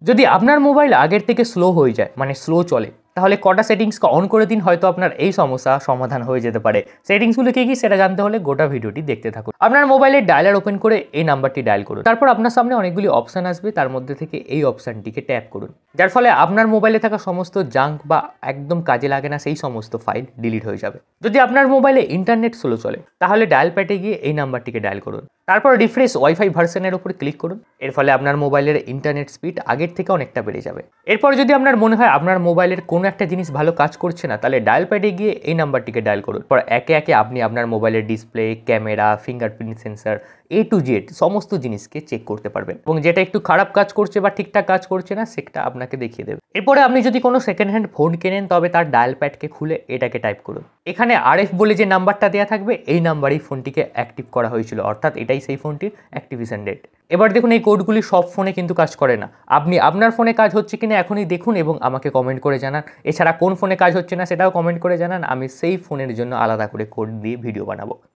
যদি আপনার মোবাইল আগের থেকে স্লো হয়ে যায় মানে স্লো চলে তাহলে কটা সেটিংসকে অন করে দিন, হয়তো আপনার এই সমস্যা সমাধান হয়ে যেতে পারে। সেটিংসগুলো কি সেটা জানতে হলে গোটা ভিডিওটি দেখতে থাকুন। আপনার মোবাইলের ডায়ালার ওপেন করে এই নাম্বারটি ডায়াল করুন। তারপর আপনার সামনে অনেকগুলি অপশান আসবে, তার মধ্যে থেকে এই অপশানটিকে ট্যাপ করুন, যার ফলে আপনার মোবাইলে থাকা সমস্ত জাঙ্ক বা একদম কাজে লাগে না সেই সমস্ত ফাইল ডিলিট হয়ে যাবে। যদি আপনার মোবাইলে ইন্টারনেট স্লো চলে তাহলে ডায়াল প্যাডে গিয়ে এই নাম্বারটিকে ডায়াল করুন। তারপর রিফ্রেশ ওয়াইফাই ভার্সনের উপর ক্লিক করুন। এর ফলে আপনার মোবাইলের ইন্টারনেট স্পিড আগের থেকে অনেকটা বেড়ে যাবে। এরপর যদি আপনার মনে হয় আপনার মোবাইলের কোনো একটা জিনিস ভালো কাজ করছে না, তাহলে ডায়াল প্যাডে গিয়ে এই নাম্বারটিকে ডায়াল করুন। পর একে একে আপনি আপনার মোবাইলের display, camera, fingerprint sensor A to Z সমস্ত জিনিসকে চেক করতে পারবেন এবং যেটা একটু খারাপ কাজ করছে বা ঠিকঠাক কাজ করছে না সেটা আপনাকে দেখিয়ে দেবে। এরপরে আপনি যদি কোনো সেকেন্ড হ্যান্ড ফোন কেনেন তবে তার ডায়াল প্যাডকে খুলে এটাকে টাইপ করুন। এখানে RF বলে যে নাম্বারটা দেওয়া থাকবে এই নাম্বারেই ফোনটিকে অ্যাক্টিভ করা হয়েছিল, অর্থাৎ এটাই সেই ফোনটির অ্যাক্টিভেশন ডেট। এবার দেখুন এই কোডগুলি সব ফোনে কিন্তু কাজ করে না। আপনি আপনার ফোনে কাজ হচ্ছে কিনা এখনই দেখুন এবং আমাকে কমেন্ট করে জানান। এছাড়া কোন ফোনে কাজ হচ্ছে না সেটাও কমেন্ট করে জানান, আমি সেই ফোনের জন্য আলাদা করে কোড দিয়ে ভিডিও বানাবো।